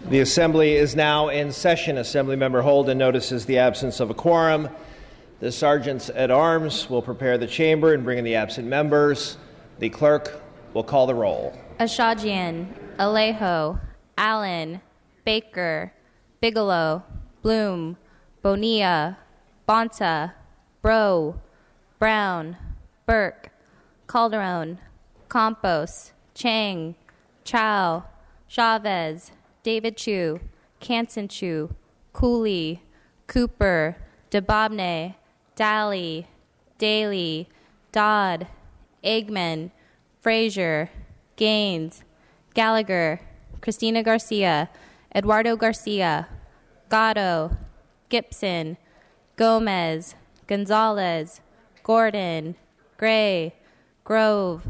The Assembly is now in session. Assemblymember Holden notices the absence of a quorum. The sergeants at arms will prepare the chamber and bring in the absent members. The clerk will call the roll. Ashajian, Alejo, Allen, Baker, Bigelow, Bloom, Bonilla, Bonta, Bro, Brown, Burke, Calderon, Campos, Chang, Chow, Chavez, David Chu, Canson Chu, Cooley, Cooper, DeBobne, Daly, Daly, Dodd, Eggman, Frazier, Gaines, Gallagher, Christina Garcia, Eduardo Garcia, Gatto, Gibson, Gomez, Gonzalez, Gordon, Gray, Grove,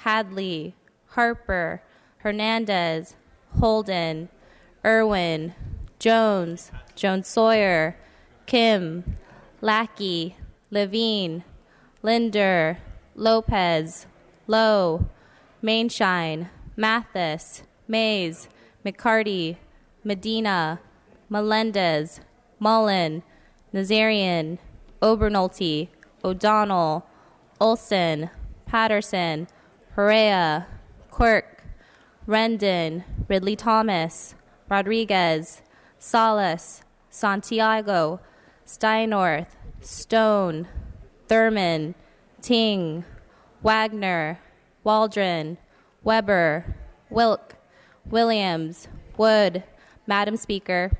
Hadley, Harper, Hernandez, Holden, Irwin, Jones, Jones Sawyer, Kim, Lackey, Levine, Linder, Lopez, Lowe, Mainshine, Mathis, Mays, McCarty, Medina, Melendez, Mullen, Nazarian, Obernolte, O'Donnell, Olson, Patterson, Perea, Quirk, Rendon, Ridley Thomas, Rodriguez, Salas, Santiago, Steinorth, Stone, Thurman, Ting, Wagner, Waldron, Weber, Wilk, Williams, Wood. Madam Speaker.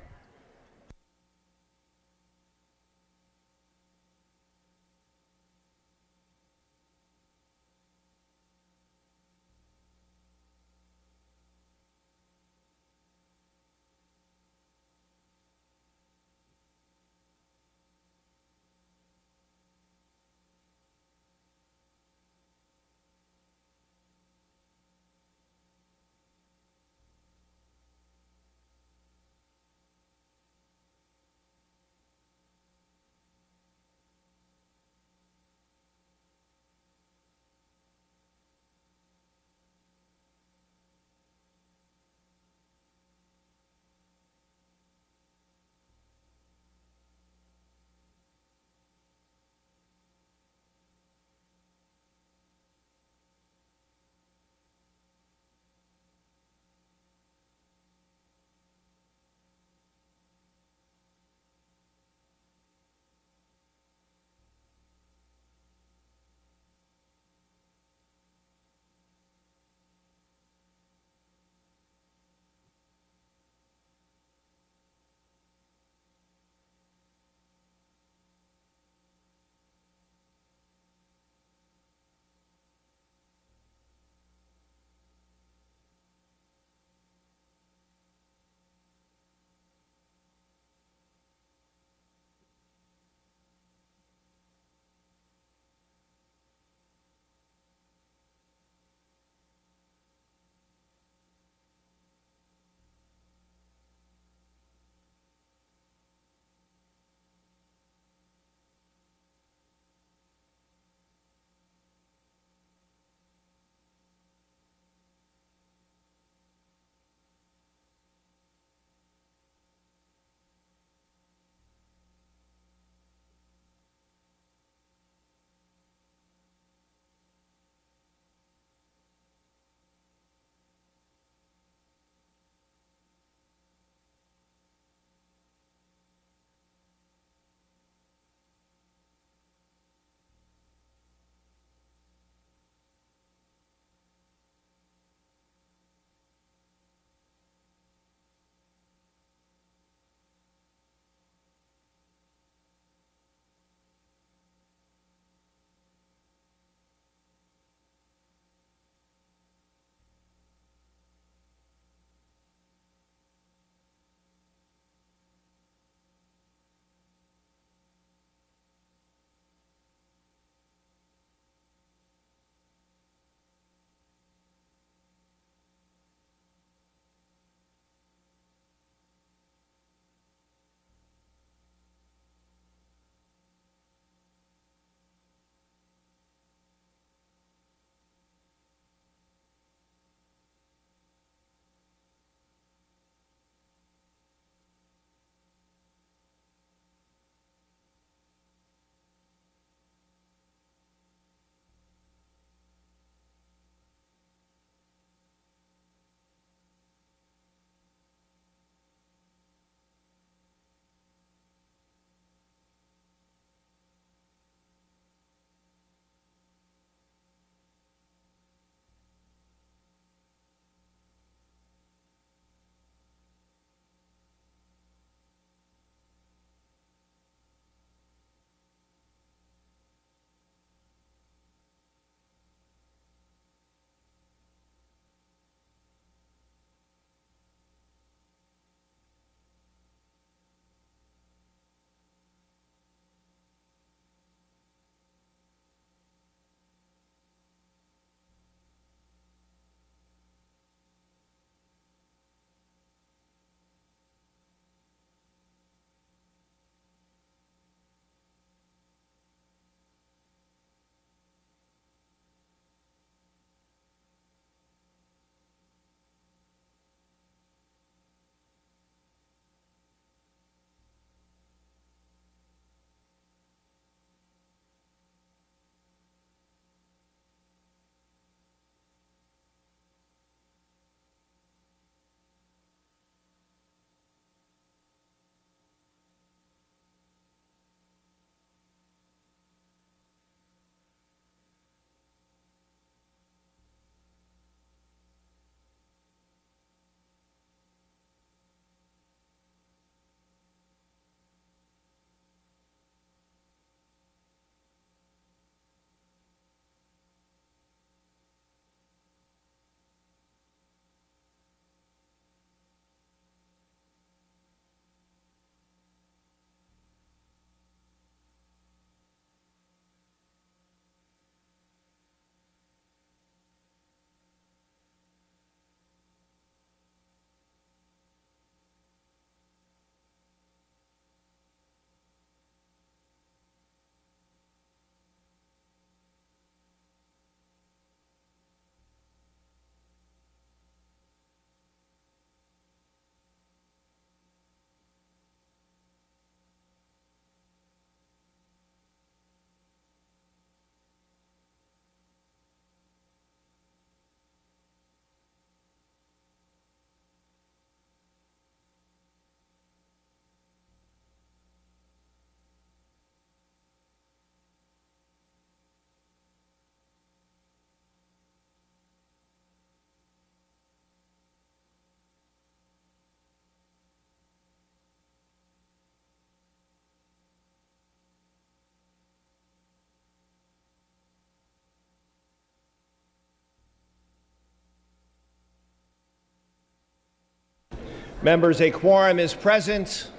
Members, a quorum is present.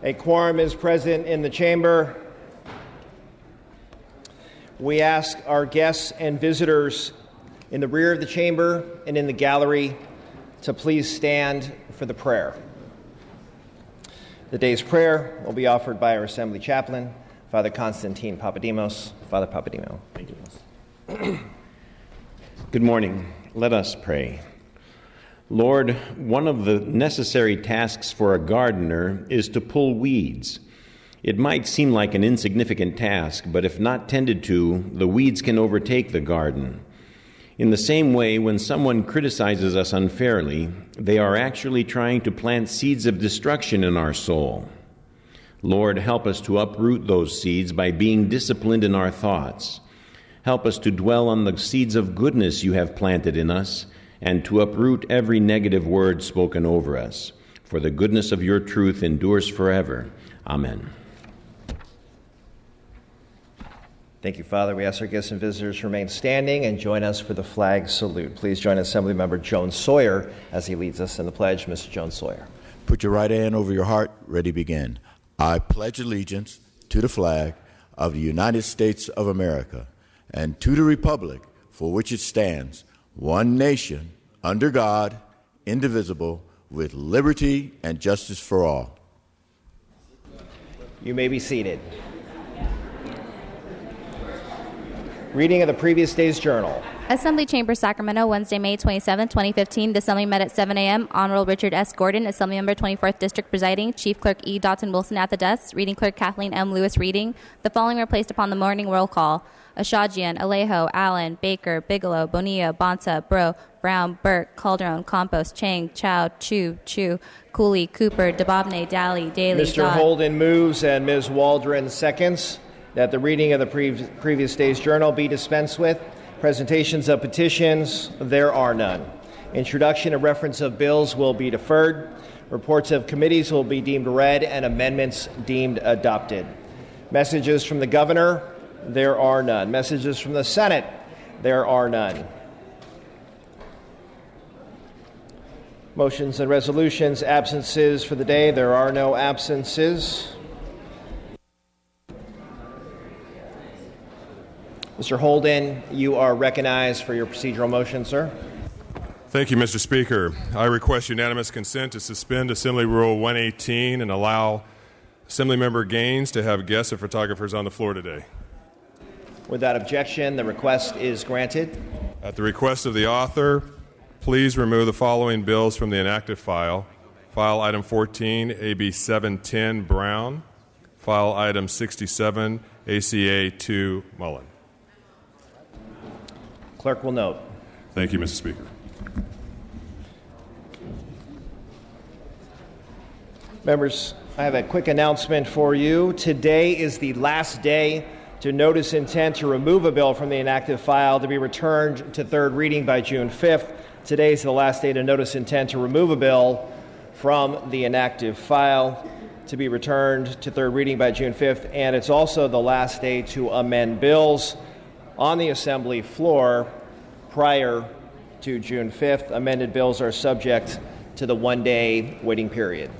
A quorum is present in the chamber. We ask our guests and visitors in the rear of the chamber and in the gallery to please stand for the prayer. The day's prayer will be offered by our Assembly Chaplain, Father Constantine Papadimos. Father Papadimos. Thank you. Good morning. Let us pray. Lord, one of the necessary tasks for a gardener is to pull weeds. It might seem like an insignificant task, but if not tended to, the weeds can overtake the garden. In the same way, when someone criticizes us unfairly, they are actually trying to plant seeds of destruction in our soul. Lord, help us to uproot those seeds by being disciplined in our thoughts. Help us to dwell on the seeds of goodness you have planted in us, and to uproot every negative word spoken over us. For the goodness of your truth endures forever. Amen. Thank you, Father. We ask our guests and visitors to remain standing and join us for the flag salute. Please join Assemblymember Joan Sawyer as he leads us in the pledge. Mr. Joan Sawyer. Put your right hand over your heart. Ready, begin. I pledge allegiance to the flag of the United States of America and to the republic for which it stands, one nation, under God, indivisible, with liberty and justice for all. You may be seated. Reading of the previous day's journal. Assembly Chamber, Sacramento, Wednesday, May 27, 2015. The Assembly met at 7 a.m. Honorable Richard S. Gordon, Assemblymember, 24th District, presiding. Chief Clerk E. Dotson Wilson at the desk. Reading Clerk Kathleen M. Lewis reading. The following were placed upon the morning roll call: Ashajian, Alejo, Allen, Baker, Bigelow, Bonilla, Bonta, Bro, Brown, Burke, Calderon, Campos, Chang, Chow, Chu, Cooley, Cooper, DeBobne, Daly, Daly, Mr. Dodd. Holden moves and Ms. Waldron seconds that the reading of the previous day's journal be dispensed with. Presentations of petitions, there are none. Introduction and reference of bills will be deferred. Reports of committees will be deemed read and amendments deemed adopted. Messages from the governor, there are none. Messages from the Senate, there are none. Motions and resolutions, absences for the day, there are no absences. Mr. Holden, you are recognized for your procedural motion, sir. Thank you, Mr. Speaker. I request unanimous consent to suspend Assembly Rule 118 and allow Assemblymember Gaines to have guests and photographers on the floor today. Without objection, the request is granted. At the request of the author, please remove the following bills from the inactive file. File item 14, AB 710, Brown. File item 67, ACA 2, Mullen. Clerk will note. Thank you, Mr. Speaker. Members, I have a quick announcement for you. Today is the last day to notice intent to remove a bill from the inactive file to be returned to third reading by June 5th. Today is the last day to notice intent to remove a bill from the inactive file to be returned to third reading by June 5th, and it's also the last day to amend bills on the Assembly floor prior to June 5th. Amended bills are subject to the one-day waiting period.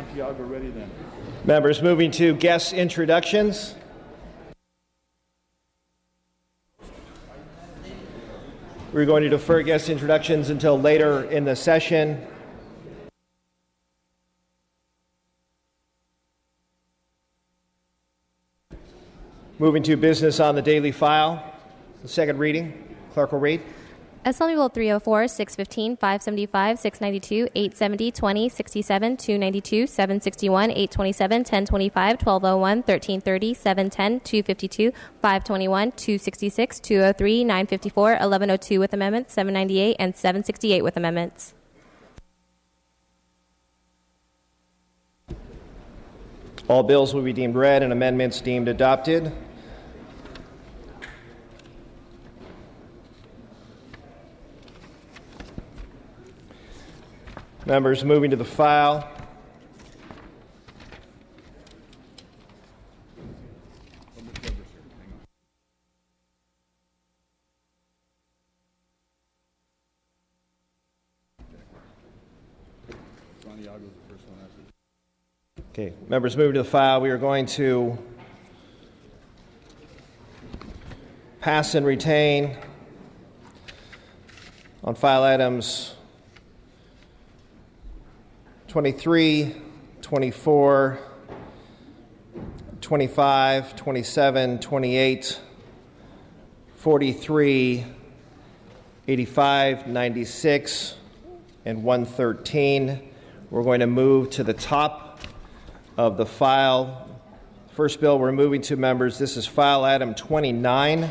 Santiago, ready then. Members, moving to guest introductions. We're going to defer guest introductions until later in the session. Moving to business on the daily file. The second reading. Clerk will read. Assembly Bill 304, 615, 575, 692, 870, 20, 67, 292, 761, 827, 1025, 1201, 1330, 710, 252, 521, 266, 203, 954, 1102 with amendments, 798, and 768 with amendments. All bills will be deemed read and amendments deemed adopted. Members, moving to the file. Okay, members, moving to the file. We are going to pass and retain on file items 23, 24, 25, 27, 28, 43, 85, 96, and 113. We're going to move to the top of the file. First bill we're moving to, members, this is file item 29,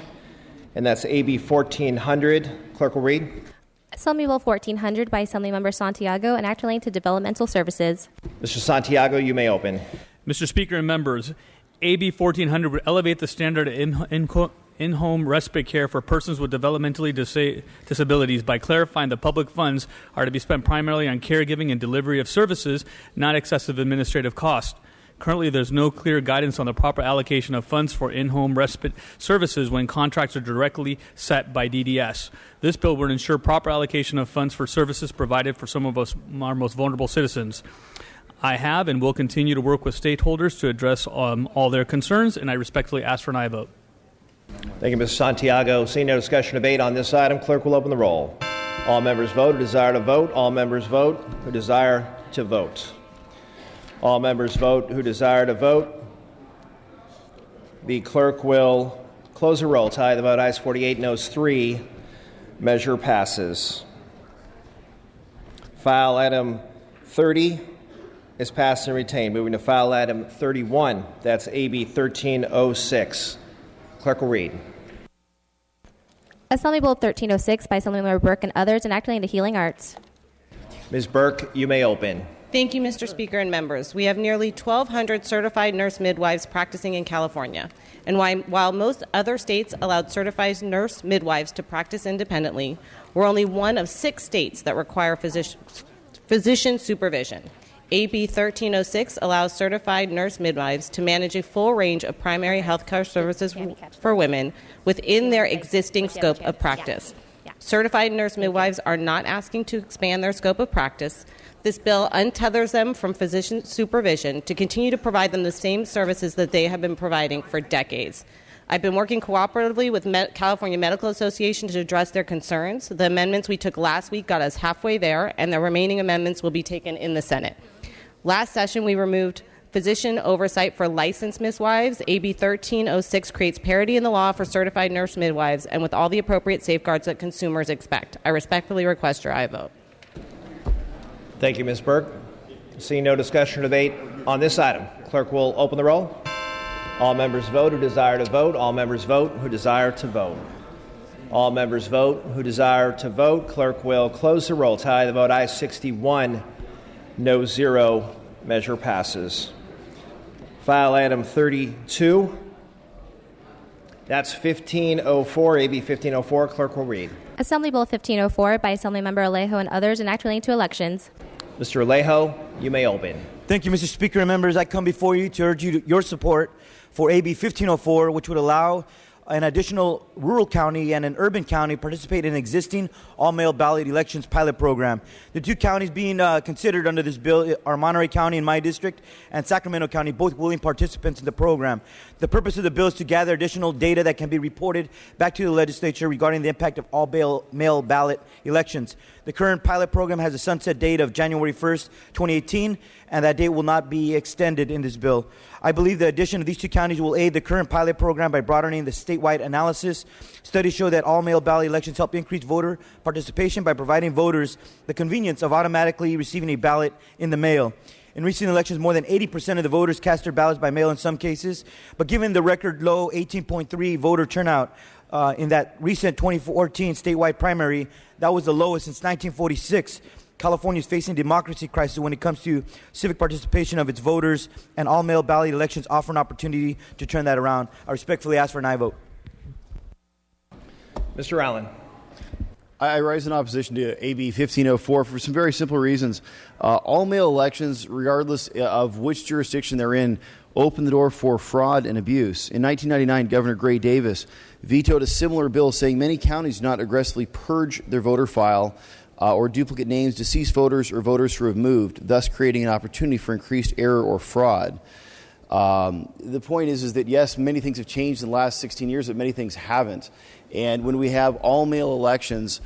and that's AB 1400. Clerk will read. Assembly Bill 1400 by Assemblymember Santiago, an act relating to developmental services. Mr. Santiago, you may open. Mr. Speaker and members, AB 1400 would elevate the standard in-home respite care for persons with developmentally disabilities by clarifying that public funds are to be spent primarily on caregiving and delivery of services, not excessive administrative cost. Currently, there's no clear guidance on the proper allocation of funds for in-home respite services when contracts are directly set by DDS. This bill would ensure proper allocation of funds for services provided for some of our most vulnerable citizens. I have and will continue to work with stakeholders to address all their concerns, and I respectfully ask for an aye vote. Thank you, Mr. Santiago. Seeing no discussion or debate on this item, clerk will open the roll. All members vote who desire to vote. All members vote who desire to vote. All members vote who desire to vote. The clerk will close the roll. Tie the vote. Ayes 48, noes 3. Measure passes. File item 30 is passed and retained. Moving to file item 31. That's AB 1306. Clerk will read. Assembly Bill 1306 by Assemblymember Burke and others, an act relating to healing arts. Ms. Burke, you may open. Thank you, Mr. Speaker and members. We have nearly 1,200 certified nurse midwives practicing in California. And while most other states allowed certified nurse midwives to practice independently, we're only one of 6 states that require physician supervision. AB 1306 allows certified nurse midwives to manage a full range of primary health care services for women within their existing scope of practice. Certified nurse midwives are not asking to expand their scope of practice. This bill untethers them from physician supervision to continue to provide them the same services that they have been providing for decades. I've been working cooperatively with California Medical Association to address their concerns. The amendments we took last week got us halfway there, and the remaining amendments will be taken in the Senate. Last session, we removed physician oversight for licensed midwives. AB 1306 creates parity in the law for certified nurse midwives and with all the appropriate safeguards that consumers expect. I respectfully request your aye vote. Thank you, Ms. Burke. Seeing no discussion or debate on this item, clerk will open the roll. All members vote who desire to vote. All members vote who desire to vote. All members vote who desire to vote. Clerk will close the roll. Tie the vote. Ayes 61, no 0. Measure passes. File item 32. That's 1504, AB 1504. Clerk will read. Assembly Bill 1504 by Assemblymember Alejo and others, an act relating to elections. Mr. Alejo, you may open. Thank you, Mr. Speaker and members. I come before you to urge your support for AB 1504, which would allow an additional rural county and an urban county participate in an existing all-mail ballot elections pilot program. The two counties being considered under this bill are Monterey County in my district and Sacramento County, both willing participants in the program. The purpose of the bill is to gather additional data that can be reported back to the legislature regarding the impact of all-mail ballot elections. The current pilot program has a sunset date of January 1st, 2018, and that date will not be extended in this bill. I believe the addition of these two counties will aid the current pilot program by broadening the statewide analysis. Studies show that all-mail ballot elections help increase voter participation by providing voters the convenience of automatically receiving a ballot in the mail. In recent elections, more than 80% of the voters cast their ballots by mail in some cases, but given the record low 18.3 voter turnout in that recent 2014 statewide primary, that was the lowest since 1946. California is facing a democracy crisis when it comes to civic participation of its voters, and all-mail ballot elections offer an opportunity to turn that around. I respectfully ask for an aye vote. Mr. Allen. I rise in opposition to AB 1504 for some very simple reasons. All-mail elections, regardless of which jurisdiction they're in, open the door for fraud and abuse. In 1999, Governor Gray Davis vetoed a similar bill saying many counties do not aggressively purge their voter file or duplicate names, deceased voters, or voters who have moved, thus creating an opportunity for increased error or fraud. The point is that, yes, many things have changed in the last 16 years, but many things haven't. And when we have all-mail elections,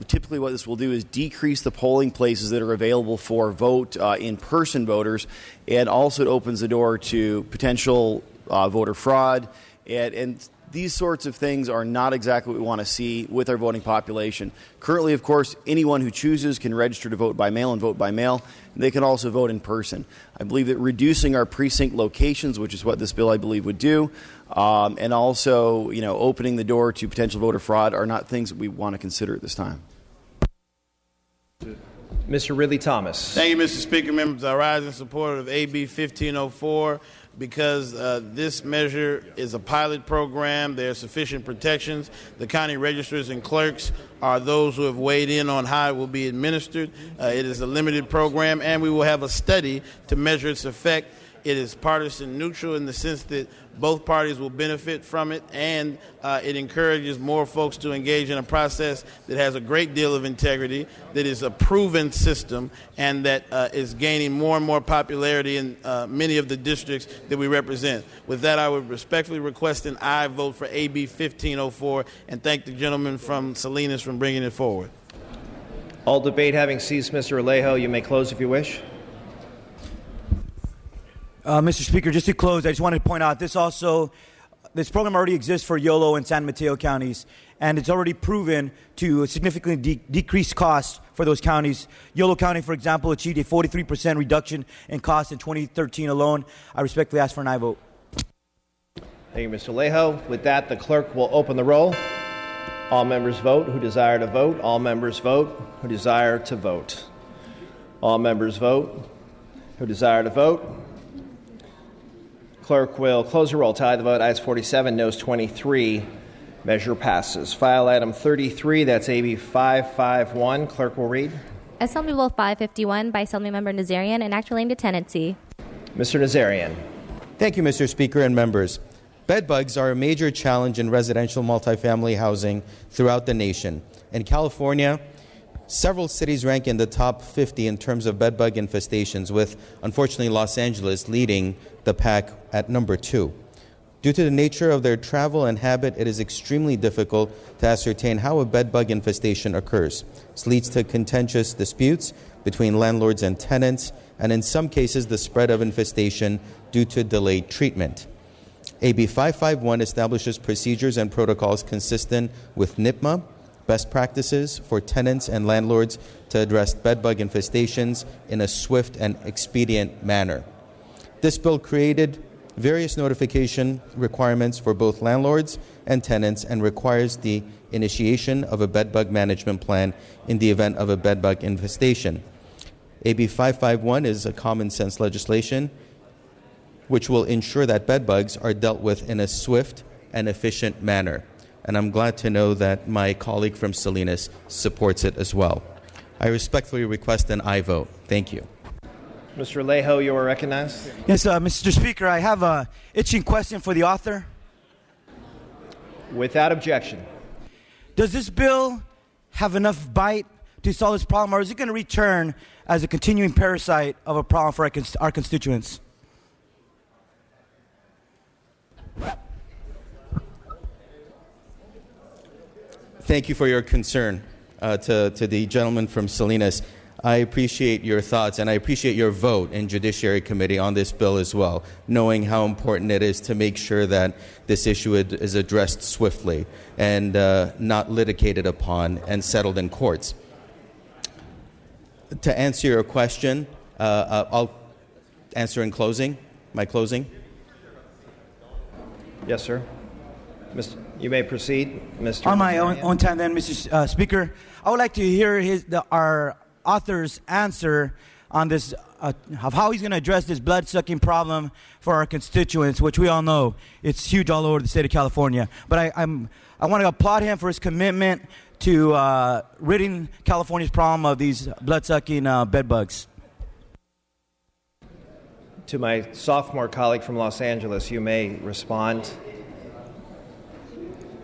typically what this will do is decrease the polling places that are available for vote in-person voters, and also it opens the door to potential voter fraud, and these sorts of things are not exactly what we want to see with our voting population. Currently, of course, anyone who chooses can register to vote by mail and vote by mail. They can also vote in person. I believe that reducing our precinct locations, which is what this bill, I believe, would do, and also, opening the door to potential voter fraud are not things that we want to consider at this time. Mr. Ridley Thomas. Thank you, Mr. Speaker. Members, I rise in support of AB 1504 because this measure is a pilot program. There are sufficient protections. The county registrars and clerks are those who have weighed in on how it will be administered. It is a limited program, and we will have a study to measure its effect. It is partisan neutral in the sense that both parties will benefit from it, and it encourages more folks to engage in a process that has a great deal of integrity, that is a proven system, and that is gaining more and more popularity in many of the districts that we represent. With that, I would respectfully request an aye vote for AB 1504 and thank the gentleman from Salinas for bringing it forward. All debate having ceased, Mr. Alejo, you may close if you wish. Mr. Speaker, just to close, I just wanted to point out this program already exists for Yolo and San Mateo counties, and it's already proven to significantly decrease costs for those counties. Yolo County, for example, achieved a 43% reduction in costs in 2013 alone. I respectfully ask for an aye vote. Thank you, Mr. Alejo. With that, the clerk will open the roll. All members vote who desire to vote. All members vote who desire to vote. All members vote who desire to vote. Clerk will close the roll. Tally the vote. Ayes 47, noes 23. Measure passes. File item 33, that's AB 551. Clerk will read. Assembly Bill 551 by Assemblymember Nazarian, an act relating to tenancy. Mr. Nazarian. Thank you, Mr. Speaker and members. Bedbugs are a major challenge in residential multifamily housing throughout the nation. In California, several cities rank in the top 50 in terms of bedbug infestations, with, unfortunately, Los Angeles leading the pack at number 2. Due to the nature of their travel and habit, it is extremely difficult to ascertain how a bedbug infestation occurs. This leads to contentious disputes between landlords and tenants, and in some cases, the spread of infestation due to delayed treatment. AB 551 establishes procedures and protocols consistent with NIPMA, best practices for tenants and landlords to address bedbug infestations in a swift and expedient manner. This bill created various notification requirements for both landlords and tenants and requires the initiation of a bedbug management plan in the event of a bedbug infestation. AB 551 is a common sense legislation which will ensure that bedbugs are dealt with in a swift and efficient manner. And I'm glad to know that my colleague from Salinas supports it as well. I respectfully request an aye vote. Thank you. Mr. Alejo, you are recognized. Yes, Mr. Speaker, I have an itching question for the author. Without objection. Does this bill have enough bite to solve this problem, or is it going to return as a continuing parasite of a problem for our constituents? Thank you for your concern to the gentleman from Salinas. I appreciate your thoughts, and I appreciate your vote in Judiciary Committee on this bill as well, knowing how important it is to make sure that this issue is addressed swiftly and not litigated upon and settled in courts. To answer your question, I'll answer in closing, my closing. Yes, sir. You may proceed, Mr. On my own time then, Mr. Speaker, I would like to hear our author's answer on this, of how he's going to address this blood-sucking problem for our constituents, which we all know it's huge all over the state of California. But I want to applaud him for his commitment to ridding California's problem of these blood-sucking bed bugs. To my sophomore colleague from Los Angeles, you may respond.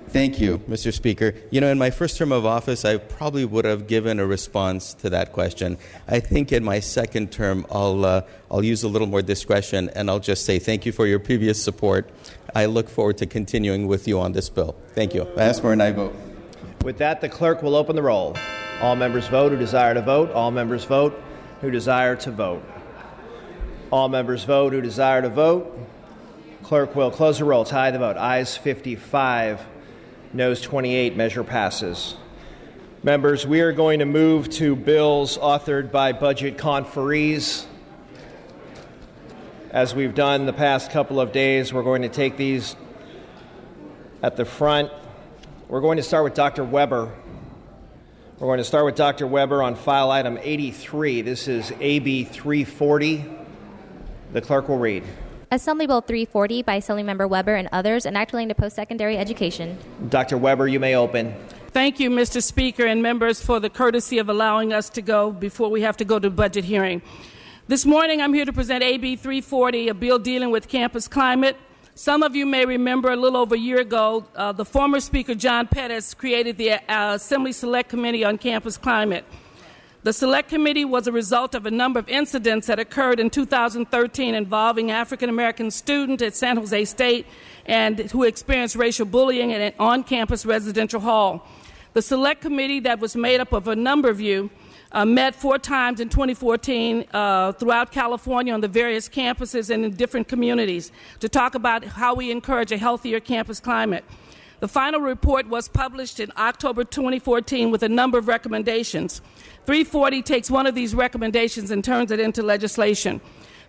Thank you, Mr. Speaker. You know, in my first term of office, I probably would have given a response to that question. I think in my second term, I'll use a little more discretion, and I'll just say thank you for your previous support. I look forward to continuing with you on this bill. Thank you. I ask for an aye vote. With that, the clerk will open the roll. All members vote who desire to vote. All members vote who desire to vote. All members vote who desire to vote. Clerk will close the roll. Tie the vote. Ayes 55. Noes 28, measure passes. Members, we are going to move to bills authored by budget conferees. As we've done the past couple of days, we're going to take these at the front. We're going to start with Dr. Weber. We're going to start with Dr. Weber on file item 83. This is AB 340. The clerk will read. Assembly Bill 340 by Assemblymember Weber and others, enacting to post-secondary education. Dr. Weber, you may open. Thank you, Mr. Speaker and members, for the courtesy of allowing us to go before we have to go to budget hearing. This morning, I'm here to present AB 340, a bill dealing with campus climate. Some of you may remember a little over a year ago, the former Speaker John Pettis created the Assembly Select Committee on Campus Climate. The Select Committee was a result of a number of incidents that occurred in 2013 involving African-American students at San Jose State and who experienced racial bullying in an on-campus residential hall. The Select Committee, that was made up of a number of you, met 4 times in 2014 throughout California on the various campuses and in different communities to talk about how we encourage a healthier campus climate. The final report was published in October 2014 with a number of recommendations. 340 takes one of these recommendations and turns it into legislation.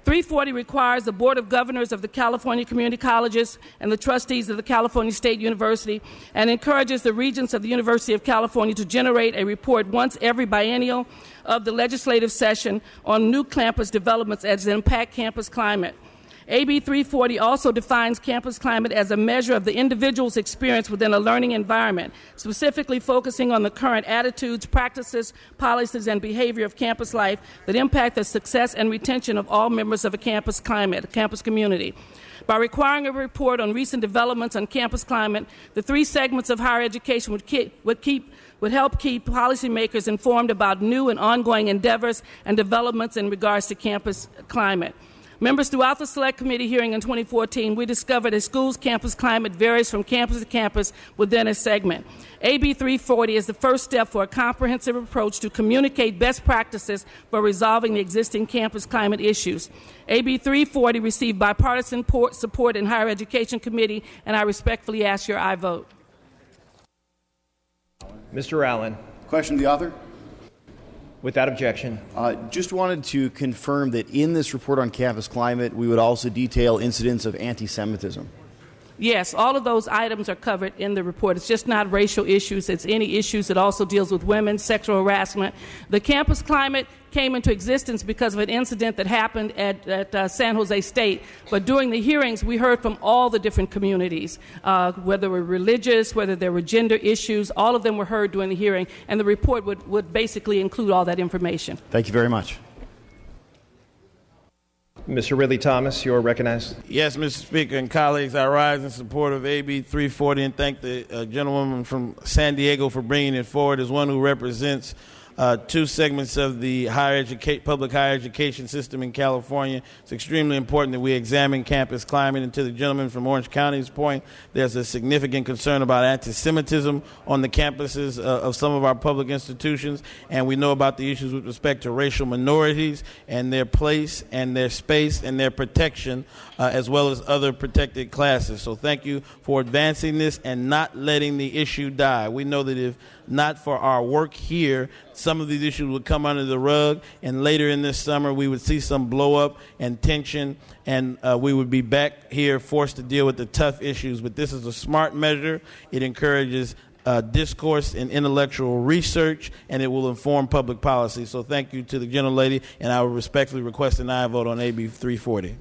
340 requires the Board of Governors of the California Community Colleges and the trustees of the California State University and encourages the regents of the University of California to generate a report once every biennial of the legislative session on new campus developments as impact campus climate. AB 340 also defines campus climate as a measure of the individual's experience within a learning environment, specifically focusing on the current attitudes, practices, policies, and behavior of campus life that impact the success and retention of all members of a campus climate, a campus community. By requiring a report on recent developments on campus climate, the 3 segments of higher education would help keep policymakers informed about new and ongoing endeavors and developments in regards to campus climate. Members, throughout the Select Committee hearing in 2014, we discovered a school's campus climate varies from campus to campus within a segment. AB 340 is the first step for a comprehensive approach to communicate best practices for resolving the existing campus climate issues. AB 340 received bipartisan support in Higher Education Committee, and I respectfully ask your aye vote. Mr. Allen. Question to the author. Without objection. Just wanted to confirm that in this report on campus climate, we would also detail incidents of anti-Semitism. Yes, all of those items are covered in the report. It's just not racial issues. It's any issues that also deals with women, sexual harassment. The campus climate came into existence because of an incident that happened at San Jose State. But during the hearings, we heard from all the different communities, whether they were religious, whether there were gender issues. All of them were heard during the hearing, and the report would basically include all that information. Thank you very much. Mr. Ridley Thomas, you're recognized. Yes, Mr. Speaker and colleagues, I rise in support of AB 340 and thank the gentlewoman from San Diego for bringing it forward as one who represents two segments of the public higher education system in California. It's extremely important that we examine campus climate. And to the gentleman from Orange County's point, there's a significant concern about anti-Semitism on the campuses of some of our public institutions. And we know about the issues with respect to racial minorities and their place and their space and their protection, as well as other protected classes. So thank you for advancing this and not letting the issue die. We know that if not for our work here, some of these issues would come under the rug, and later in this summer we would see some blow up and tension, and we would be back here forced to deal with the tough issues. But this is a smart measure. It encourages discourse and intellectual research, and it will inform public policy. So thank you to the gentlelady, and I would respectfully request an aye vote on AB 340.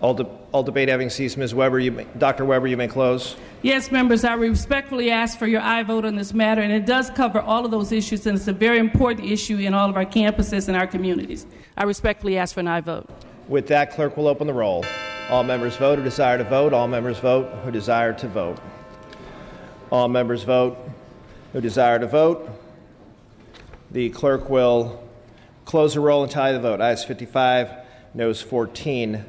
All debate having ceased, Ms. Weber, Dr. Weber, you may close. Yes, members, I respectfully ask for your aye vote on this matter, and it does cover all of those issues, and it's a very important issue in all of our campuses and our communities. I respectfully ask for an aye vote. With that, clerk will open the roll. All members vote who desire to vote. All members vote who desire to vote. All members vote who desire to vote. The clerk will close the roll and tally the vote. Ayes 55, noes 14.